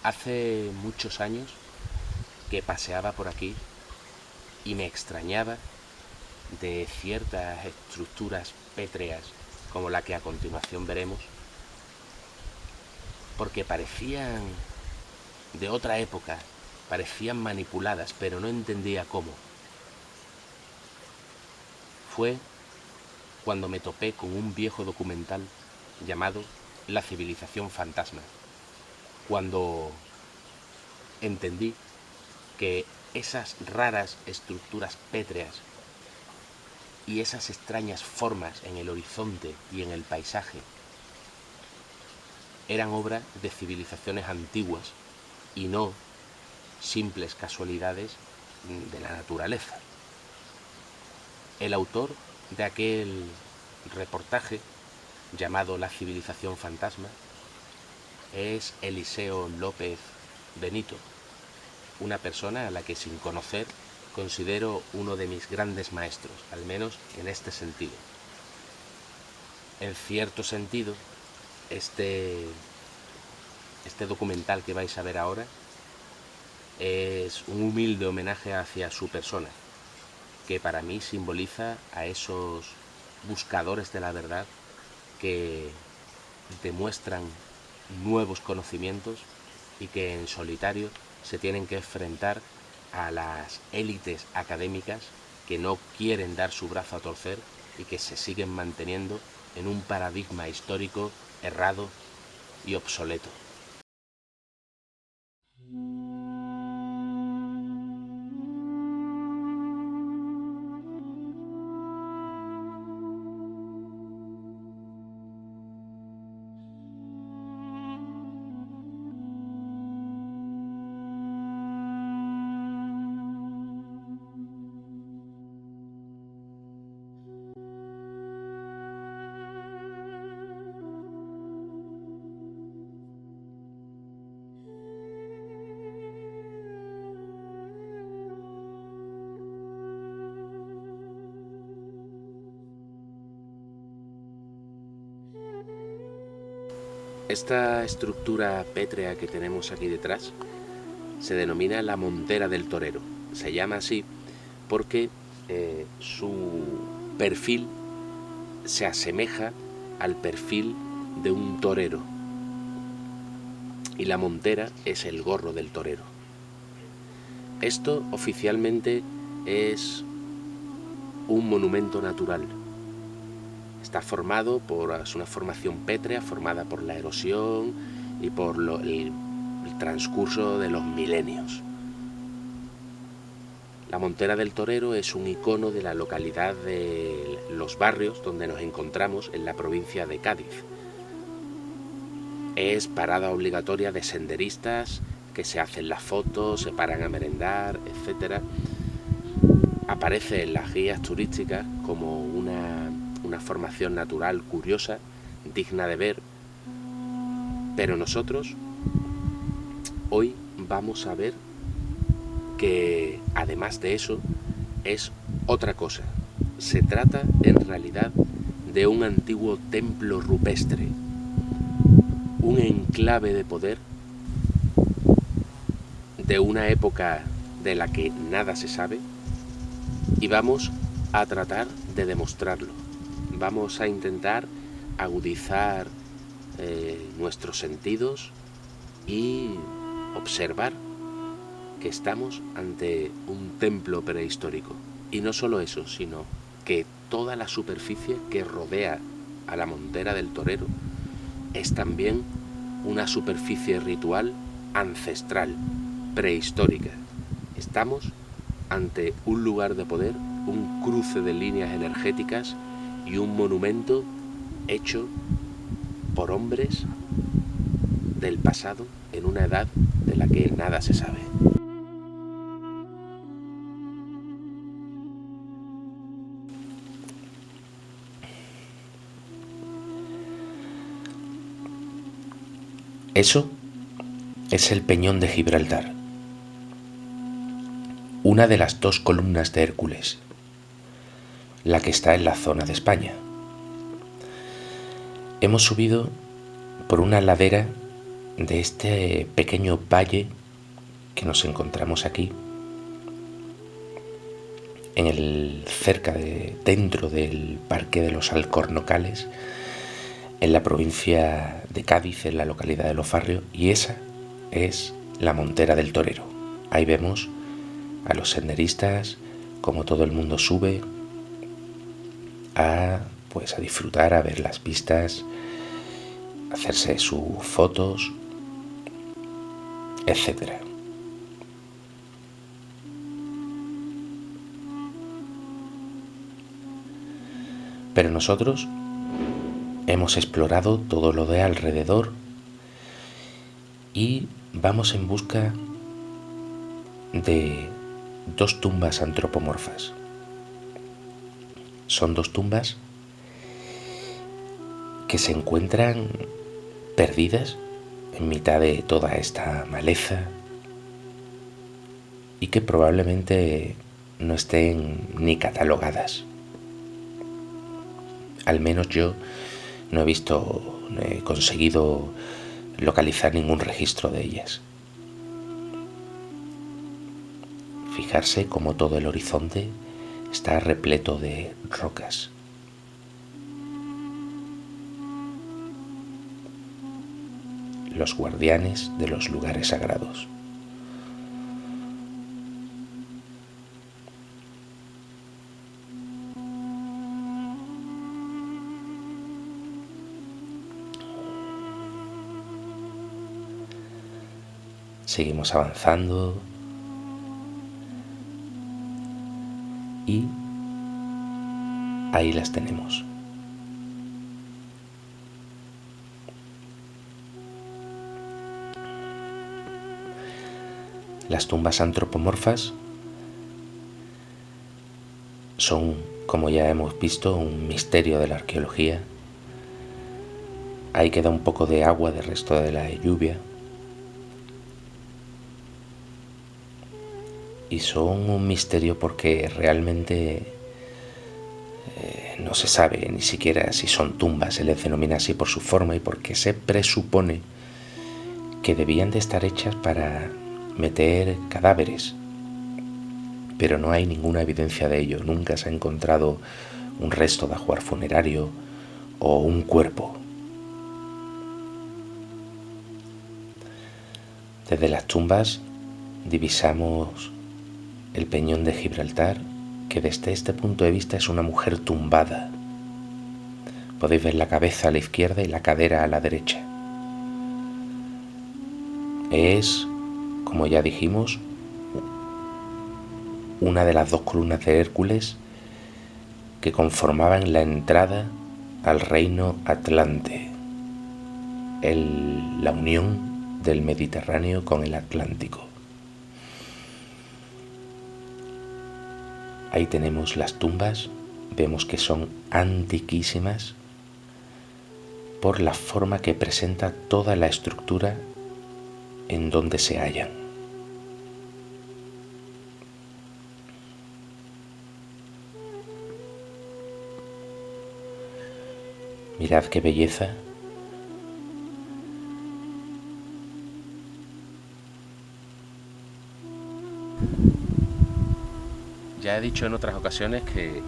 Hace muchos años que paseaba por aquí y me extrañaba de ciertas estructuras pétreas como la que a continuación veremos, porque parecían de otra época, parecían manipuladas, pero no entendía cómo. Fue cuando me topé con un viejo documental llamado La civilización fantasma, cuando entendí que esas raras estructuras pétreas y esas extrañas formas en el horizonte y en el paisaje eran obra de civilizaciones antiguas y no simples casualidades de la naturaleza. El autor de aquel reportaje llamado La civilización fantasma es Eliseo López Benito, una persona a la que sin conocer considero uno de mis grandes maestros, al menos en este sentido. En cierto sentido, este documental que vais a ver ahora es un humilde homenaje hacia su persona, que para mí simboliza a esos buscadores de la verdad que demuestran nuevos conocimientos y que en solitario se tienen que enfrentar a las élites académicas que no quieren dar su brazo a torcer y que se siguen manteniendo en un paradigma histórico errado y obsoleto. Esta estructura pétrea que tenemos aquí detrás se denomina la montera del torero. Se llama así porque su perfil se asemeja al perfil de un torero y la montera es el gorro del torero. Esto oficialmente es un monumento natural. Está formado es una formación pétrea formada por la erosión y por el transcurso de los milenios. La montera del torero es un icono de la localidad de Los Barrios, donde nos encontramos en la provincia de Cádiz. Es parada obligatoria de senderistas que se hacen las fotos, se paran a merendar, etc. Aparece en las guías turísticas como una formación natural curiosa, digna de ver, pero nosotros hoy vamos a ver que además de eso es otra cosa. Se trata en realidad de un antiguo templo rupestre, un enclave de poder de una época de la que nada se sabe, y vamos a tratar de demostrarlo. Vamos a intentar agudizar nuestros sentidos y observar que estamos ante un templo prehistórico. Y no solo eso, sino que toda la superficie que rodea a la montera del torero es también una superficie ritual ancestral, prehistórica. Estamos ante un lugar de poder, un cruce de líneas energéticas y un monumento hecho por hombres del pasado en una edad de la que nada se sabe. Eso es el Peñón de Gibraltar, una de las dos columnas de Hércules, la que está en la zona de España. Hemos subido por una ladera de este pequeño valle que nos encontramos aquí, dentro del Parque de los Alcornocales, en la provincia de Cádiz, en la localidad de Lofarrio, y esa es la Montera del Torero. Ahí vemos a los senderistas, como todo el mundo sube a disfrutar, a ver las vistas, a hacerse sus fotos, etcétera. Pero nosotros hemos explorado todo lo de alrededor y vamos en busca de dos tumbas antropomorfas. Son dos tumbas que se encuentran perdidas en mitad de toda esta maleza y que probablemente no estén ni catalogadas. Al menos yo no he conseguido localizar ningún registro de ellas. Fijarse cómo todo el horizonte está repleto de rocas. Los guardianes de los lugares sagrados. Seguimos avanzando y ahí las tenemos. Las tumbas antropomorfas son, como ya hemos visto, un misterio de la arqueología. Ahí queda un poco de agua del resto de la lluvia. Y son un misterio porque realmente no se sabe ni siquiera si son tumbas. Se les denomina así por su forma y porque se presupone que debían de estar hechas para meter cadáveres, pero no hay ninguna evidencia de ello. Nunca se ha encontrado un resto de ajuar funerario o un cuerpo. Desde las tumbas divisamos el peñón de Gibraltar, que desde este punto de vista es una mujer tumbada. Podéis ver la cabeza a la izquierda y la cadera a la derecha. Es, como ya dijimos, una de las dos columnas de Hércules que conformaban la entrada al reino Atlante, la unión del Mediterráneo con el Atlántico. Ahí tenemos las tumbas, vemos que son antiquísimas por la forma que presenta toda la estructura en donde se hallan. Mirad qué belleza. Ya he dicho en otras ocasiones que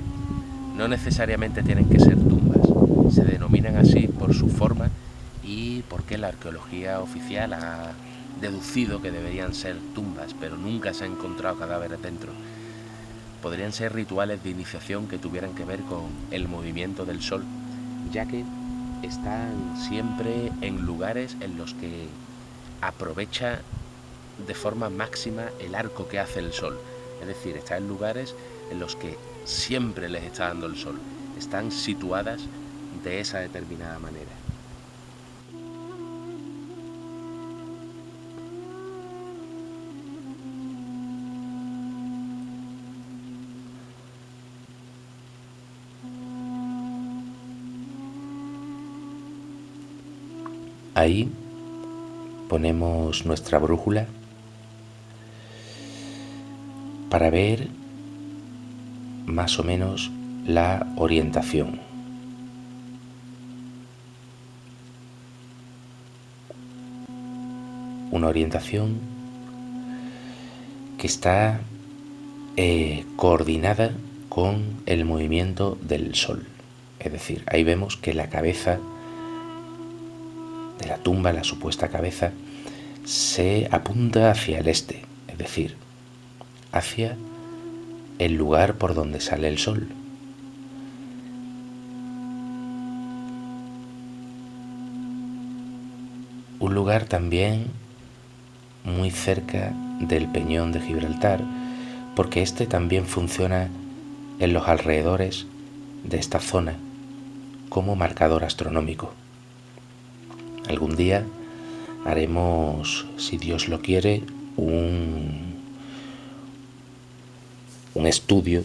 no necesariamente tienen que ser tumbas. Se denominan así por su forma y porque la arqueología oficial ha deducido que deberían ser tumbas, pero nunca se han encontrado cadáveres dentro. Podrían ser rituales de iniciación que tuvieran que ver con el movimiento del sol, ya que están siempre en lugares en los que aprovecha de forma máxima el arco que hace el sol. Es decir, están en lugares en los que siempre les está dando el sol. Están situadas de esa determinada manera. Ahí ponemos nuestra brújula para ver más o menos la orientación. una orientación que está coordinada con el movimiento del Sol. Es decir, ahí vemos que la cabeza de la tumba, la supuesta cabeza, se apunta hacia el este, es decir, hacia el lugar por donde sale el sol. Un lugar también muy cerca del Peñón de Gibraltar, porque este también funciona en los alrededores de esta zona como marcador astronómico. Algún día haremos, si Dios lo quiere, un estudio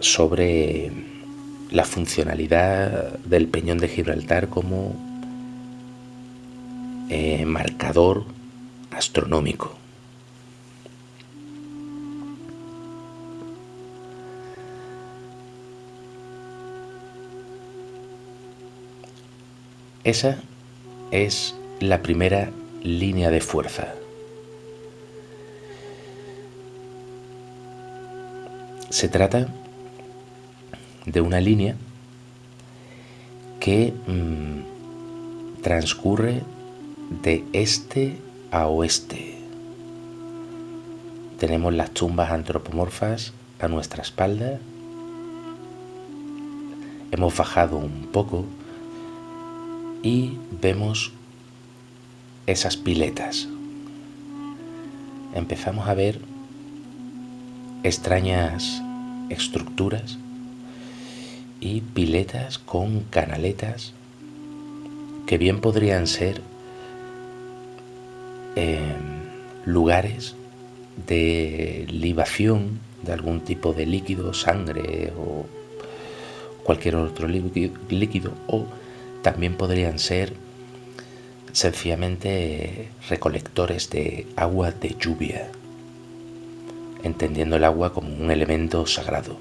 sobre la funcionalidad del Peñón de Gibraltar como marcador astronómico. Esa es la primera línea de fuerza. Se trata de una línea que transcurre de este a oeste. Tenemos las tumbas antropomorfas a nuestra espalda. Hemos bajado un poco y vemos esas piletas. Empezamos a ver extrañas estructuras y piletas con canaletas que bien podrían ser lugares de libación de algún tipo de líquido, sangre o cualquier otro líquido, o también podrían ser sencillamente recolectores de agua de lluvia, entendiendo el agua como un elemento sagrado.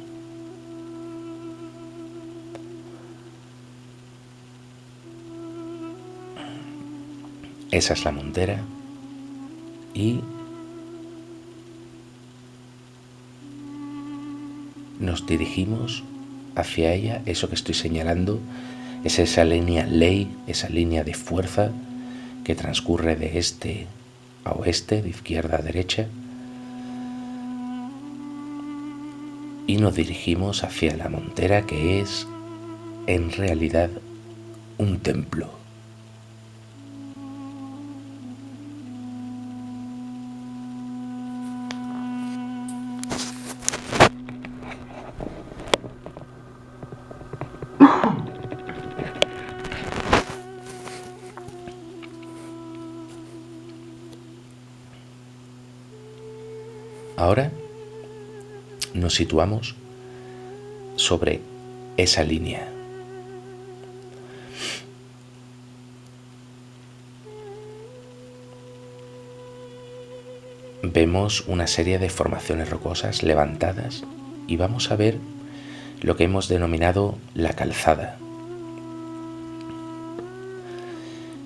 Esa es la montera y nos dirigimos hacia ella. Eso que estoy señalando es esa línea ley, esa línea de fuerza que transcurre de este a oeste, de izquierda a derecha, y nos dirigimos hacia la montera, que es en realidad un templo. Ahora nos situamos sobre esa línea. Vemos una serie de formaciones rocosas levantadas y vamos a ver lo que hemos denominado la calzada.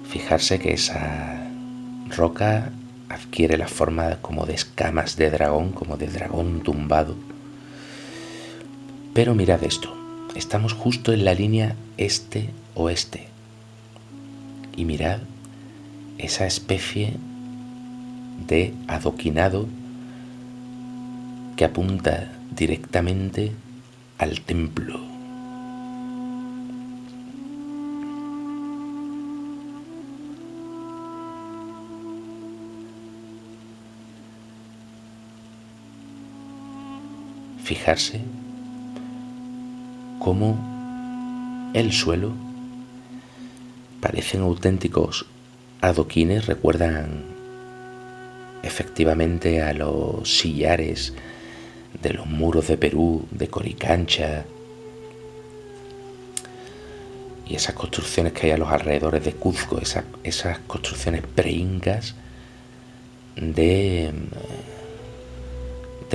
Fijarse que esa roca adquiere la forma como de escamas de dragón, como de dragón tumbado. Pero mirad esto, estamos justo en la línea este-oeste. Y mirad esa especie de adoquinado que apunta directamente al templo. Fijarse cómo el suelo parecen auténticos adoquines, recuerdan efectivamente a los sillares de los muros de Perú, de Coricancha, y esas construcciones que hay a los alrededores de Cuzco, esas construcciones pre-incas de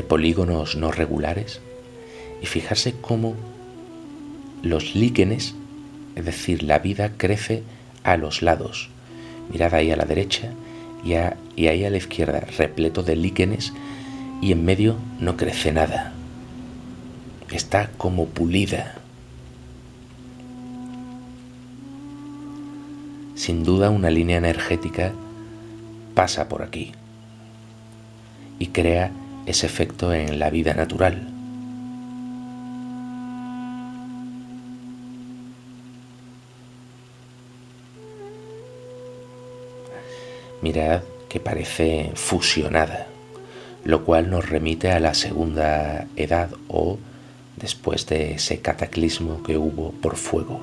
polígonos no regulares. Y fijarse cómo los líquenes, es decir, la vida crece a los lados. Mirad ahí a la derecha y ahí a la izquierda repleto de líquenes y en medio no crece nada. Está como pulida. Sin duda una línea energética pasa por aquí y crea ese efecto en la vida natural. Mirad que parece fusionada, lo cual nos remite a la segunda edad o después de ese cataclismo que hubo por fuego.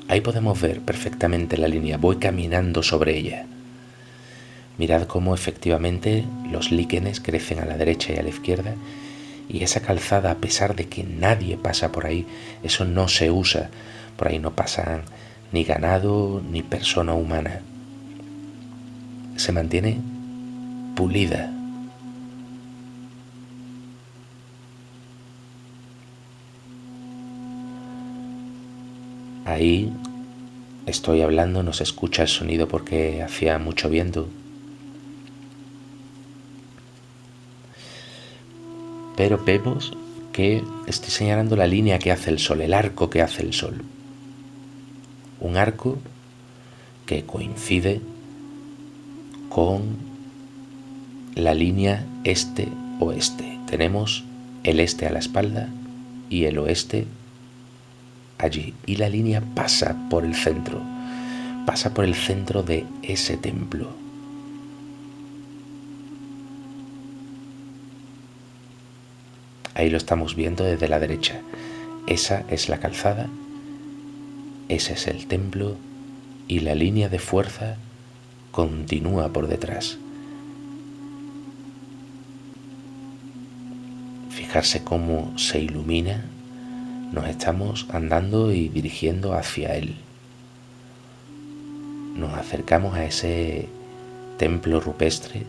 Ahí podemos ver perfectamente la línea, voy caminando sobre ella. Mirad cómo efectivamente los líquenes crecen a la derecha y a la izquierda y esa calzada, a pesar de que nadie pasa por ahí, eso no se usa, por ahí no pasan ni ganado ni persona humana. Se mantiene pulida. Ahí estoy hablando, no se escucha el sonido porque hacía mucho viento. Pero vemos que estoy señalando la línea que hace el sol, el arco que hace el sol. Un arco que coincide con la línea este-oeste. Tenemos el este a la espalda y el oeste allí. Y la línea pasa por el centro de ese templo. Ahí lo estamos viendo desde la derecha. Esa es la calzada, ese es el templo y la línea de fuerza continúa por detrás. Fijarse cómo se ilumina, nos estamos andando y dirigiendo hacia él. Nos acercamos a ese templo rupestre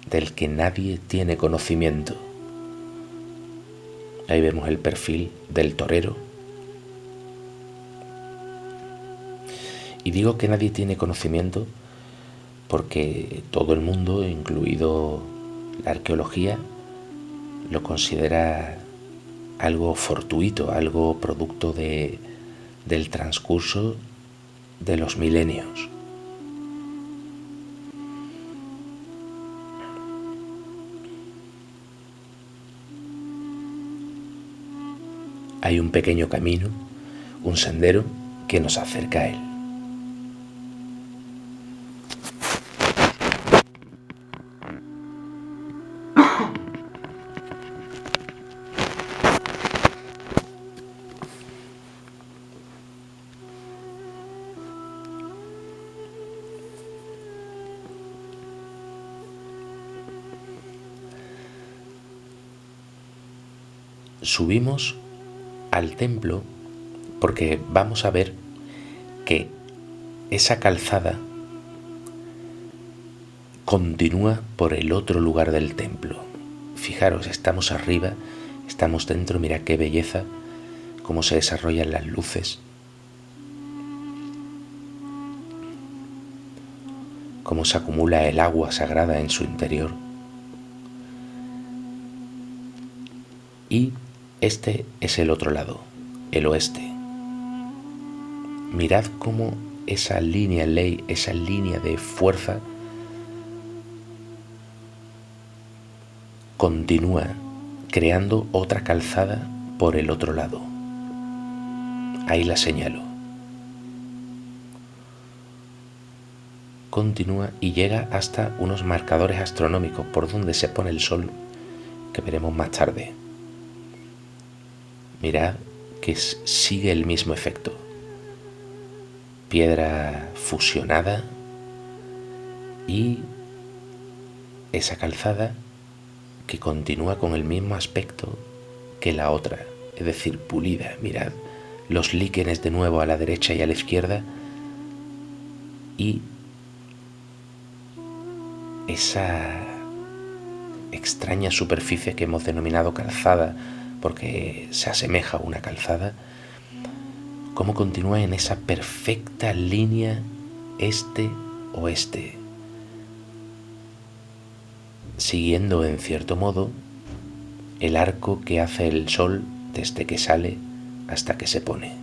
del que nadie tiene conocimiento. Ahí vemos el perfil del torero. Y digo que nadie tiene conocimiento porque todo el mundo, incluido la arqueología, lo considera algo fortuito, algo producto del transcurso de los milenios. Hay un pequeño camino, un sendero que nos acerca a él. Subimos al templo porque vamos a ver que esa calzada continúa por el otro lugar del templo. Fijaros, estamos arriba, estamos dentro, mira qué belleza, cómo se desarrollan las luces, cómo se acumula el agua sagrada en su interior. Y este es el otro lado, el oeste. Mirad cómo esa línea ley, esa línea de fuerza continúa creando otra calzada por el otro lado. Ahí la señalo. Continúa y llega hasta unos marcadores astronómicos por donde se pone el sol, que veremos más tarde. Mirad que sigue el mismo efecto. Piedra fusionada y esa calzada que continúa con el mismo aspecto que la otra, es decir, pulida. Mirad los líquenes de nuevo a la derecha y a la izquierda y esa extraña superficie que hemos denominado calzada porque se asemeja a una calzada, cómo continúa en esa perfecta línea este-oeste, siguiendo en cierto modo el arco que hace el sol desde que sale hasta que se pone.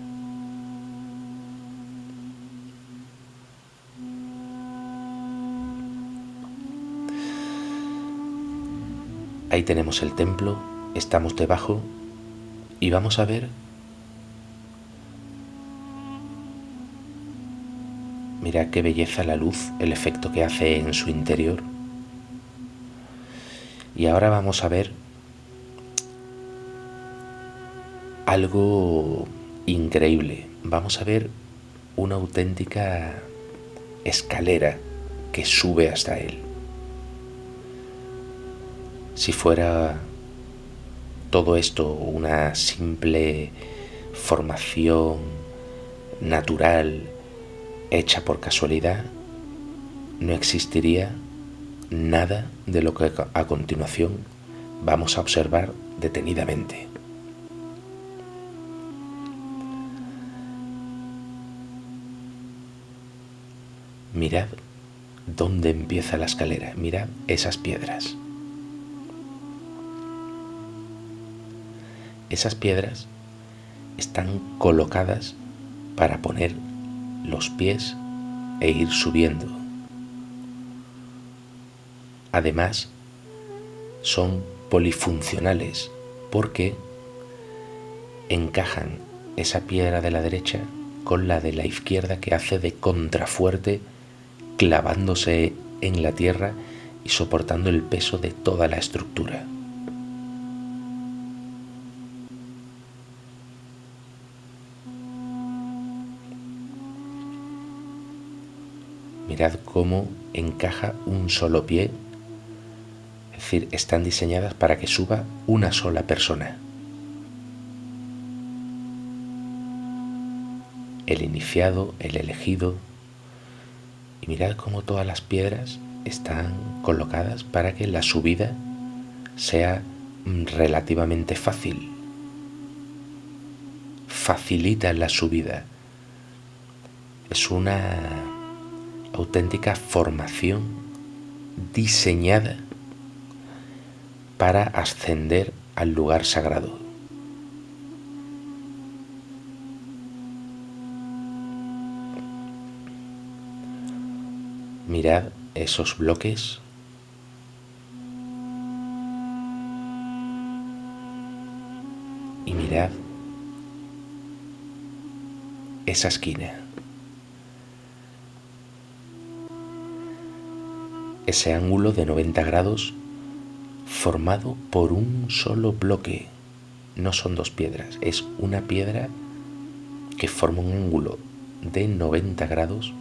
Ahí tenemos el templo, estamos debajo y vamos a ver, mira qué belleza la luz, el efecto que hace en su interior. Y ahora vamos a ver algo increíble. Vamos a ver una auténtica escalera que sube hasta él. Si fuera todo esto una simple formación natural hecha por casualidad, no existiría nada de lo que a continuación vamos a observar detenidamente. Mirad dónde empieza la escalera, mirad esas piedras. Esas piedras están colocadas para poner los pies e ir subiendo. Además, son polifuncionales porque encajan esa piedra de la derecha con la de la izquierda que hace de contrafuerte, clavándose en la tierra y soportando el peso de toda la estructura. Mirad cómo encaja un solo pie, es decir, están diseñadas para que suba una sola persona. El iniciado, el elegido. Y mirad cómo todas las piedras están colocadas para que la subida sea relativamente fácil. Facilita la subida. Es una auténtica formación diseñada para ascender al lugar sagrado. Mirad esos bloques. Y mirad esa esquina. Ese ángulo de 90 grados formado por un solo bloque. No son dos piedras, es una piedra que forma un ángulo de 90 grados,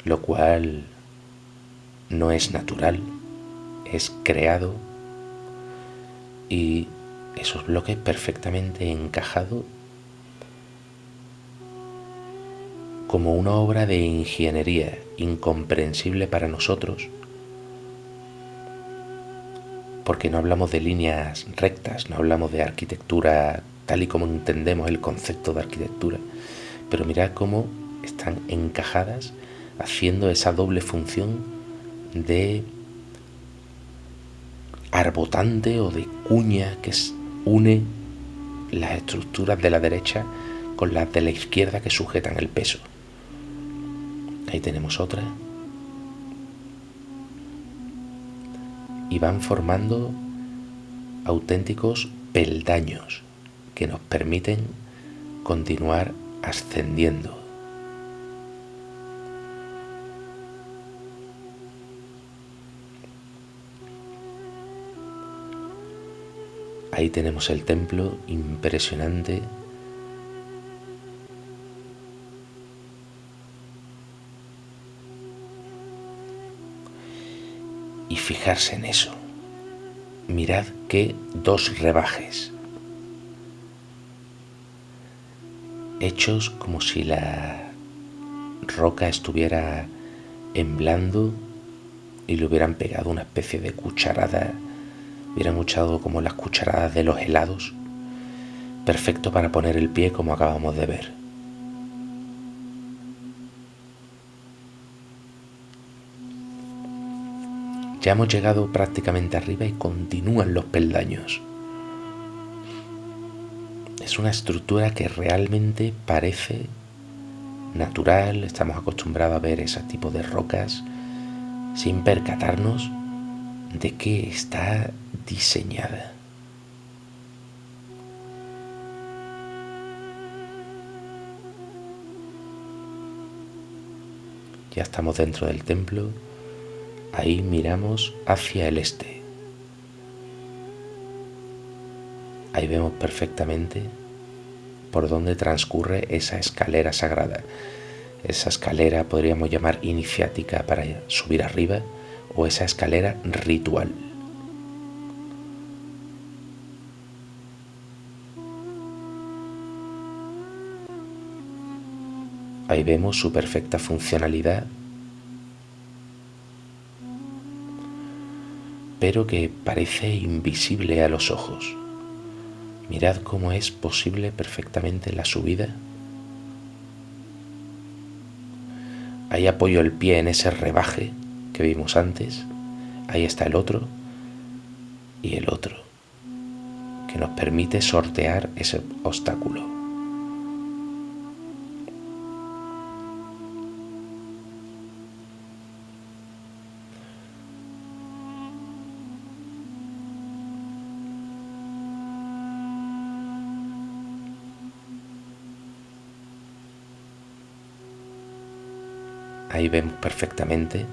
lo cual no es natural, es creado, y esos bloques perfectamente encajados como una obra de ingeniería incomprensible para nosotros, porque no hablamos de líneas rectas, no hablamos de arquitectura tal y como entendemos el concepto de arquitectura, pero mirad cómo están encajadas haciendo esa doble función de arbotante o de cuña que une las estructuras de la derecha con las de la izquierda que sujetan el peso. Ahí tenemos otra. Y van formando auténticos peldaños que nos permiten continuar ascendiendo. Ahí tenemos el templo impresionante. Y fijarse en eso. Mirad qué dos rebajes, hechos como si la roca estuviera en blando y le hubieran pegado una especie de cucharada hubieran escuchado como las cucharadas de los helados, perfecto para poner el pie como acabamos de ver. Ya hemos llegado prácticamente arriba y continúan los peldaños. Es una estructura que realmente parece natural, estamos acostumbrados a ver ese tipo de rocas sin percatarnos de que está diseñada. Ya estamos dentro del templo, ahí miramos hacia el este. Ahí vemos perfectamente por dónde transcurre esa escalera sagrada. Esa escalera podríamos llamar iniciática para subir arriba, o esa escalera ritual. Ahí vemos su perfecta funcionalidad, pero que parece invisible a los ojos. Mirad cómo es posible perfectamente la subida. Ahí apoyo el pie en ese rebaje que vimos antes. Ahí está el otro y el otro, que nos permite sortear ese obstáculo. Ahí vemos perfectamente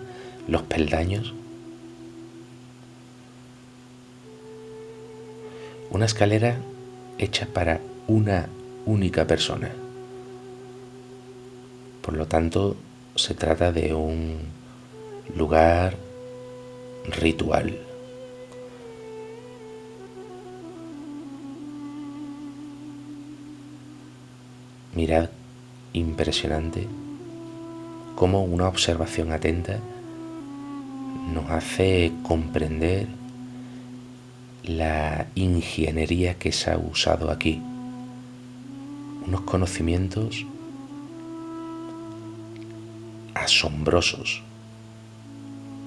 los peldaños. Una escalera hecha para una única persona. Por lo tanto, se trata de un lugar ritual. Mirad, impresionante cómo una observación atenta nos hace comprender la ingeniería que se ha usado aquí. Unos conocimientos asombrosos.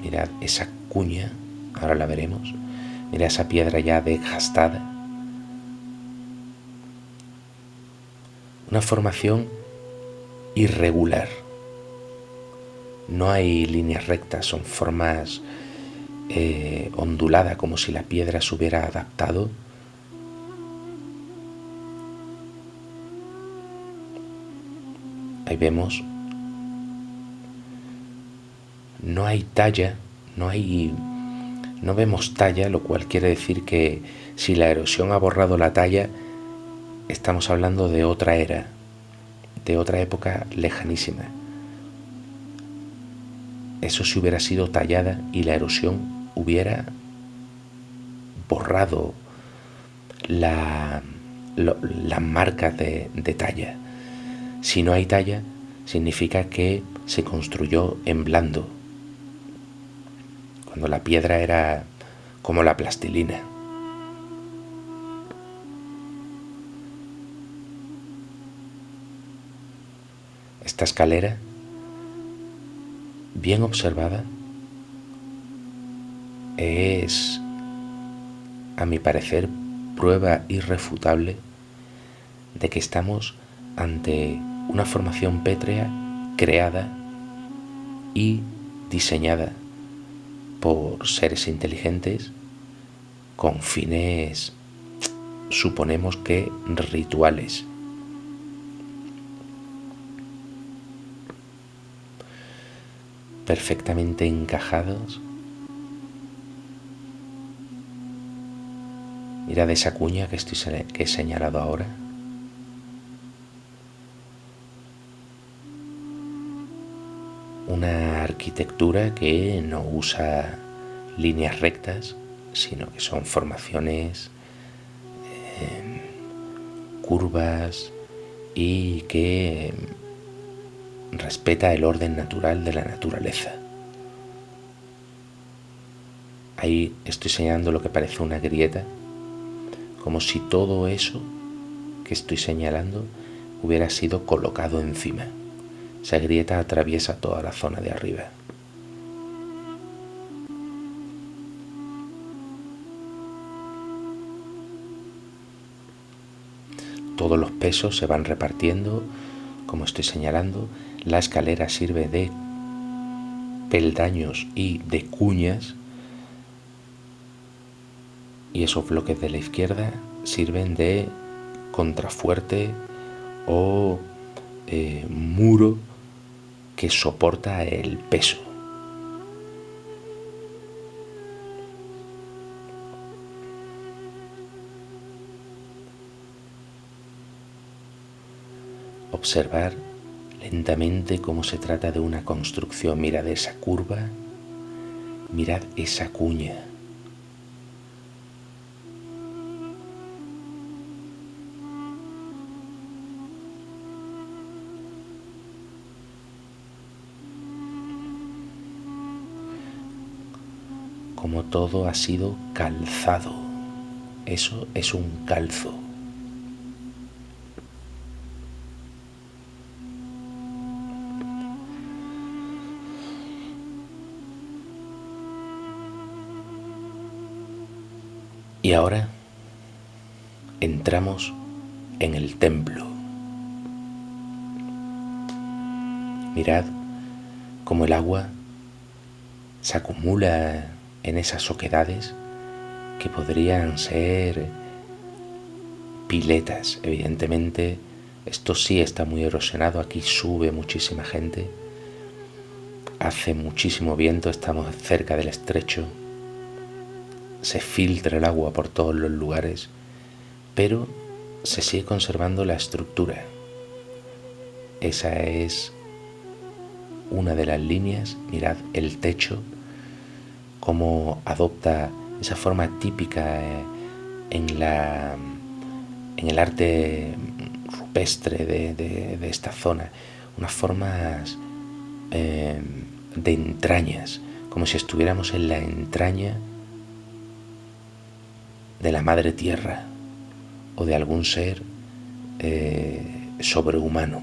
Mirad esa cuña, ahora la veremos. Mirad esa piedra ya desgastada. Una formación irregular. No hay líneas rectas, son formas onduladas, como si la piedra se hubiera adaptado. Ahí vemos, no hay talla, no vemos talla, lo cual quiere decir que si la erosión ha borrado la talla, estamos hablando de otra era, de otra época lejanísima. Eso si hubiera sido tallada y la erosión hubiera borrado las marcas de talla. Si no hay talla, significa que se construyó en blando, cuando la piedra era como la plastilina. Esta escalera, bien observada, es, a mi parecer, prueba irrefutable de que estamos ante una formación pétrea creada y diseñada por seres inteligentes con fines, suponemos que rituales. Perfectamente encajados. Mirad esa cuña que he señalado ahora. Una arquitectura que no usa líneas rectas, sino que son formaciones curvas y que respeta el orden natural de la naturaleza. Ahí estoy señalando lo que parece una grieta, como si todo eso que estoy señalando hubiera sido colocado encima. Esa grieta atraviesa toda la zona de arriba. Todos los pesos se van repartiendo, como estoy señalando. La escalera sirve de peldaños y de cuñas, y esos bloques de la izquierda sirven de contrafuerte o muro que soporta el peso. Observar lentamente cómo se trata de una construcción. Mirad esa curva, mirad esa cuña. Como todo ha sido calzado. Eso es un calzo. Y ahora entramos en el templo. Mirad cómo el agua se acumula en esas oquedades que podrían ser piletas. Evidentemente esto sí está muy erosionado, aquí sube muchísima gente, hace muchísimo viento, estamos cerca del estrecho, se filtra el agua por todos los lugares, pero se sigue conservando la estructura. Esa es una de las líneas. Mirad el techo, cómo adopta esa forma típica en el arte rupestre de esta zona, unas formas de entrañas, como si estuviéramos en la entraña de la madre tierra o de algún ser sobrehumano.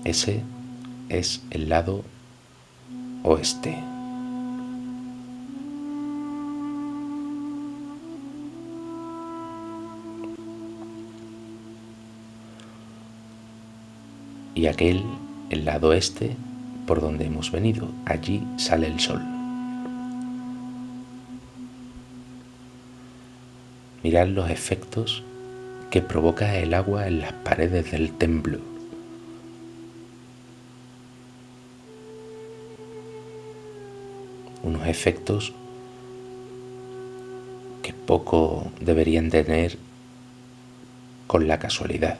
Ese es el lado oeste. Y aquel, el lado este, por donde hemos venido. Allí sale el sol. Mirad los efectos que provoca el agua en las paredes del templo. Unos efectos que poco deberían tener con la casualidad.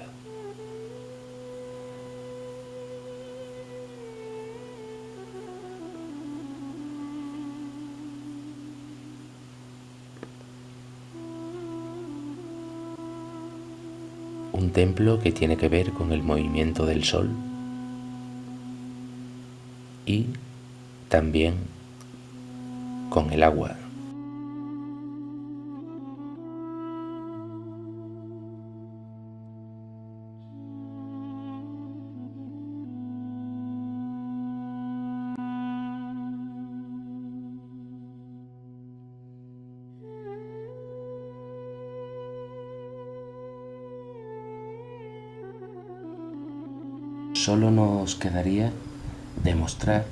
Un templo que tiene que ver con el movimiento del sol y también con el agua. Solo nos quedaría demostrar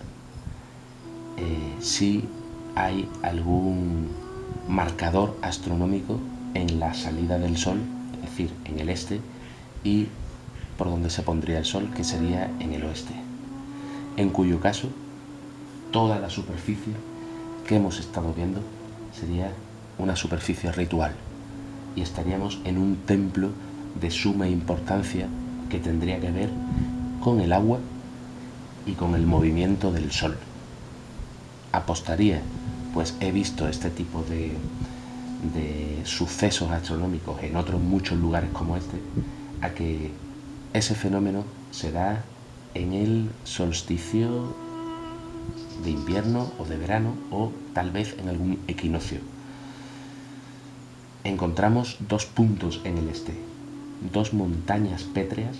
si hay algún marcador astronómico en la salida del sol, es decir, en el este, y por donde se pondría el sol, que sería en el oeste. En cuyo caso, toda la superficie que hemos estado viendo sería una superficie ritual y estaríamos en un templo de suma importancia que tendría que ver con el agua y con el movimiento del sol. Apostaría, pues he visto este tipo de sucesos astronómicos en otros muchos lugares como este, a que ese fenómeno se da en el solsticio de invierno o de verano, o tal vez en algún equinoccio. Encontramos dos puntos en el este, dos montañas pétreas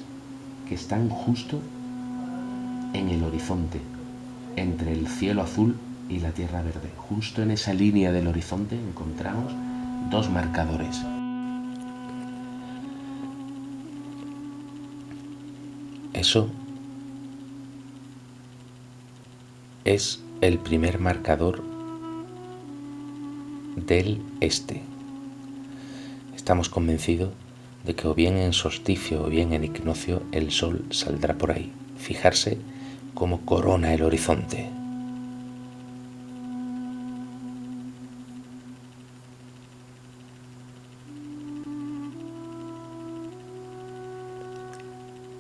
que están justo en el horizonte, entre el cielo azul y la tierra verde. Justo en esa línea del horizonte encontramos dos marcadores. Eso es el primer marcador del este. Estamos convencidos de que o bien en solsticio o bien en equinoccio el sol saldrá por ahí. Fijarse cómo corona el horizonte.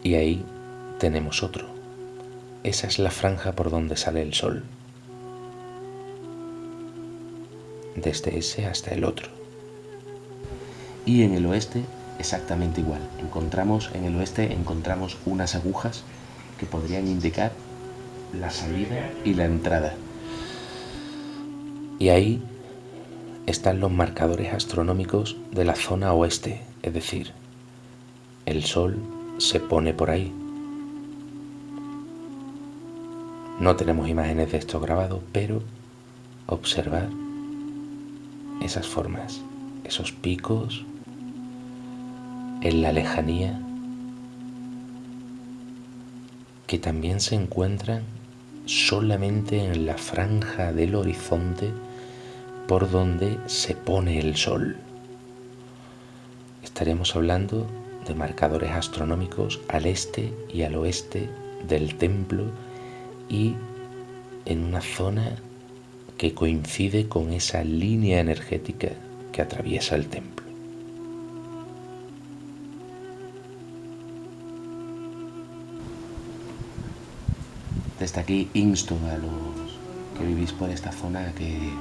Y ahí tenemos otro. Esa es la franja por donde sale el sol. Desde ese hasta el otro. Y en el oeste exactamente igual. En el oeste encontramos unas agujas que podrían indicar la salida y la entrada. Y ahí están los marcadores astronómicos de la zona oeste, es decir, el sol se pone por ahí. No tenemos imágenes de esto grabado, pero observar esas formas, esos picos en la lejanía que también se encuentran solamente en la franja del horizonte por donde se pone el sol. Estaremos hablando de marcadores astronómicos al este y al oeste del templo y en una zona que coincide con esa línea energética que atraviesa el templo. Desde aquí insto a los que vivís por esta zona a que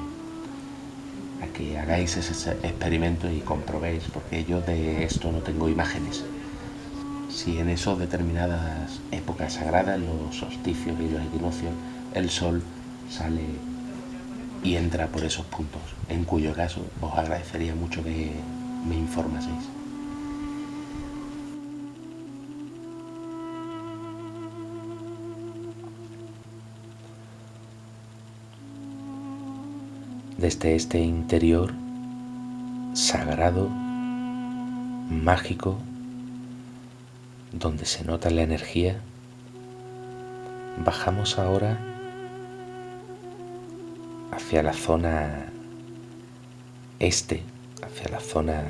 hagáis ese experimento y comprobéis, porque yo de esto no tengo imágenes. Si en esas determinadas épocas sagradas, los solsticios y los equinoccios, el sol sale y entra por esos puntos, en cuyo caso os agradecería mucho que me informaseis. Desde este interior sagrado, mágico, donde se nota la energía, bajamos ahora hacia la zona este, hacia la zona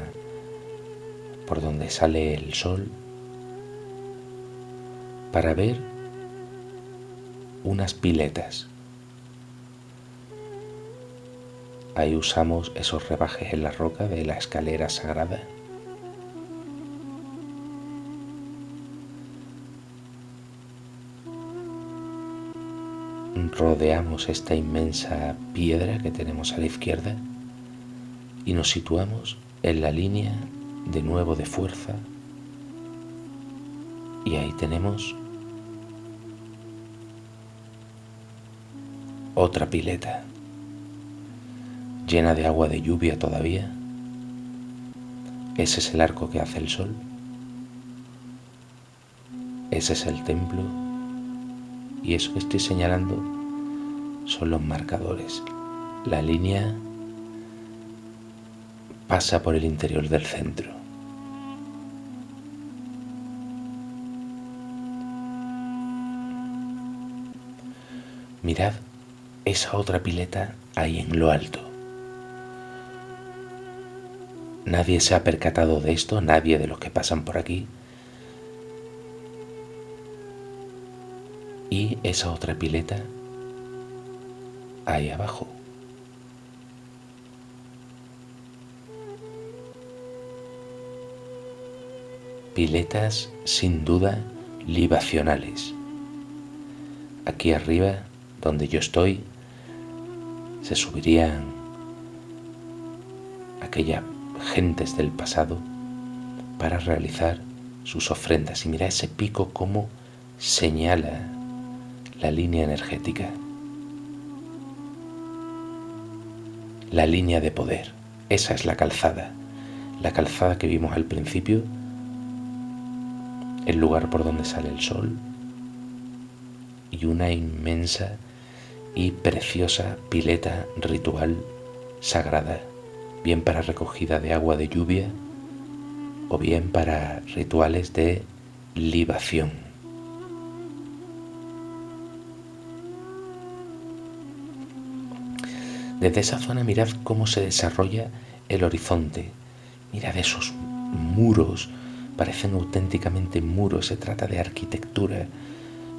por donde sale el sol, para ver unas piletas. Ahí usamos esos rebajes en la roca de la escalera sagrada. Rodeamos esta inmensa piedra que tenemos a la izquierda y nos situamos en la línea de nuevo de fuerza, y ahí tenemos otra pileta llena de agua de lluvia todavía. Ese es el arco que hace el sol. Ese es el templo. Y eso que estoy señalando son los marcadores. La línea pasa por el interior del centro. Mirad esa otra pileta ahí en lo alto. Nadie se ha percatado de esto, nadie de los que pasan por aquí. Y esa otra pileta ahí abajo. Piletas sin duda libacionales. Aquí arriba, donde yo estoy, se subirían aquellas gentes del pasado para realizar sus ofrendas. Y mira ese pico cómo señala la línea energética. la línea de poder. Esa es la calzada que vimos al principio, el lugar por donde sale el sol y una inmensa y preciosa pileta ritual sagrada, bien para recogida de agua de lluvia o bien para rituales de libación. Desde esa zona mirad cómo se desarrolla el horizonte. Mirad esos muros, parecen auténticamente muros. Se trata de arquitectura,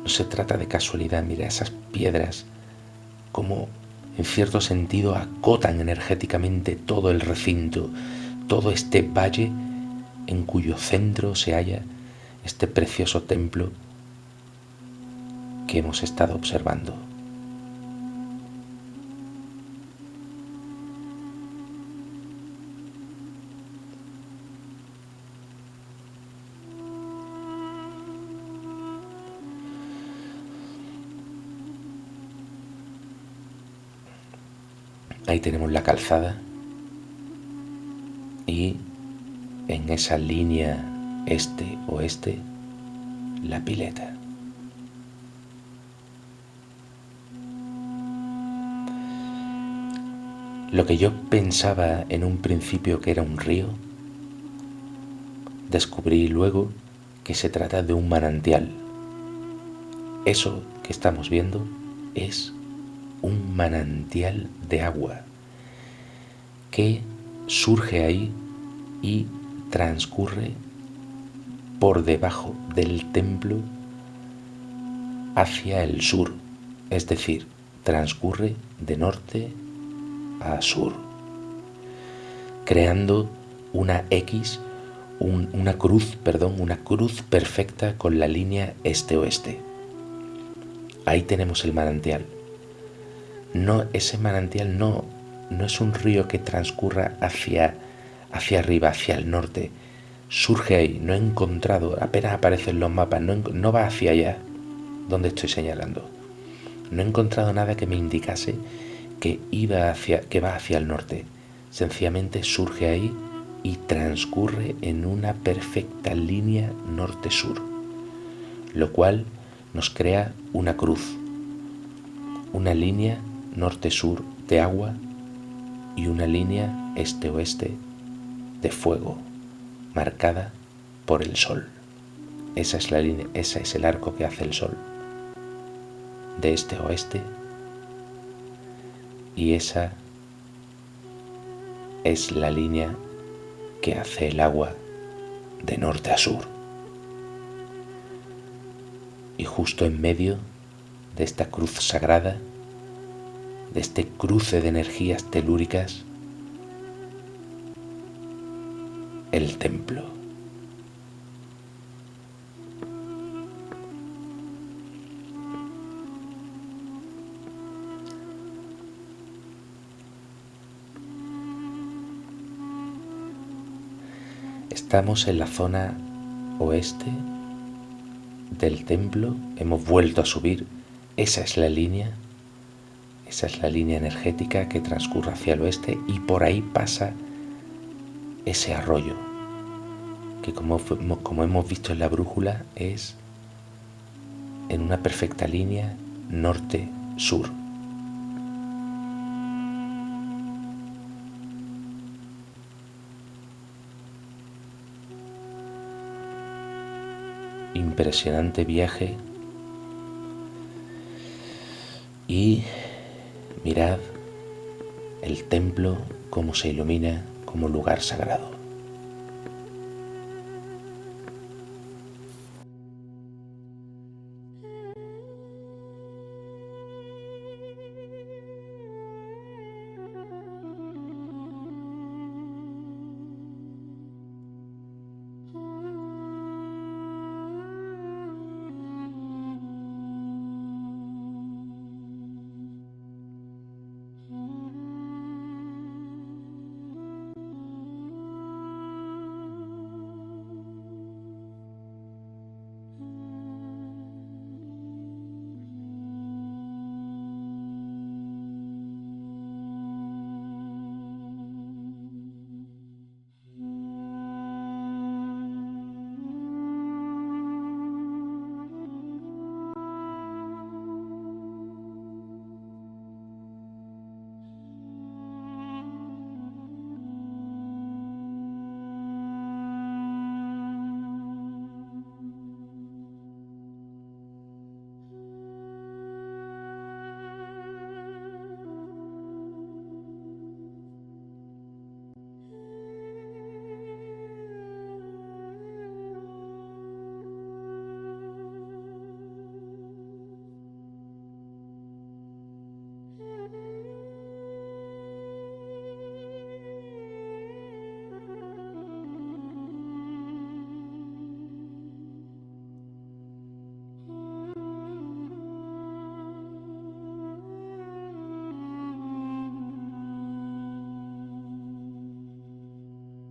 no se trata de casualidad. Mira esas piedras, como en cierto sentido acotan energéticamente todo el recinto, todo este valle en cuyo centro se halla este precioso templo que hemos estado observando. Ahí tenemos la calzada y en esa línea este-oeste la pileta. Lo que yo pensaba en un principio que era un río, descubrí luego que se trata de un manantial. Eso que estamos viendo es un manantial de agua que surge ahí y transcurre por debajo del templo hacia el sur, es decir, transcurre de norte a sur, creando una X, una cruz perfecta con la línea este-oeste. Ahí tenemos el manantial. No, ese manantial no es un río que transcurra hacia arriba, hacia el norte. Surge ahí, no he encontrado, apenas aparecen los mapas, no va hacia allá, donde estoy señalando. No he encontrado nada que me indicase que va hacia el norte. Sencillamente surge ahí y transcurre en una perfecta línea norte-sur, lo cual nos crea una cruz, una línea norte-sur de agua y una línea este-oeste de fuego, marcada por el sol. Esa es la línea, ese es el arco que hace el sol, de este a oeste, y esa es la línea que hace el agua de norte a sur. Y justo en medio de esta cruz sagrada, de este cruce de energías telúricas, el templo. Estamos en la zona oeste del templo, hemos vuelto a subir, esa es la línea energética que transcurre hacia el oeste y por ahí pasa ese arroyo que como hemos visto en la brújula es en una perfecta línea norte-sur. Impresionante viaje y mirad el templo cómo se ilumina como lugar sagrado.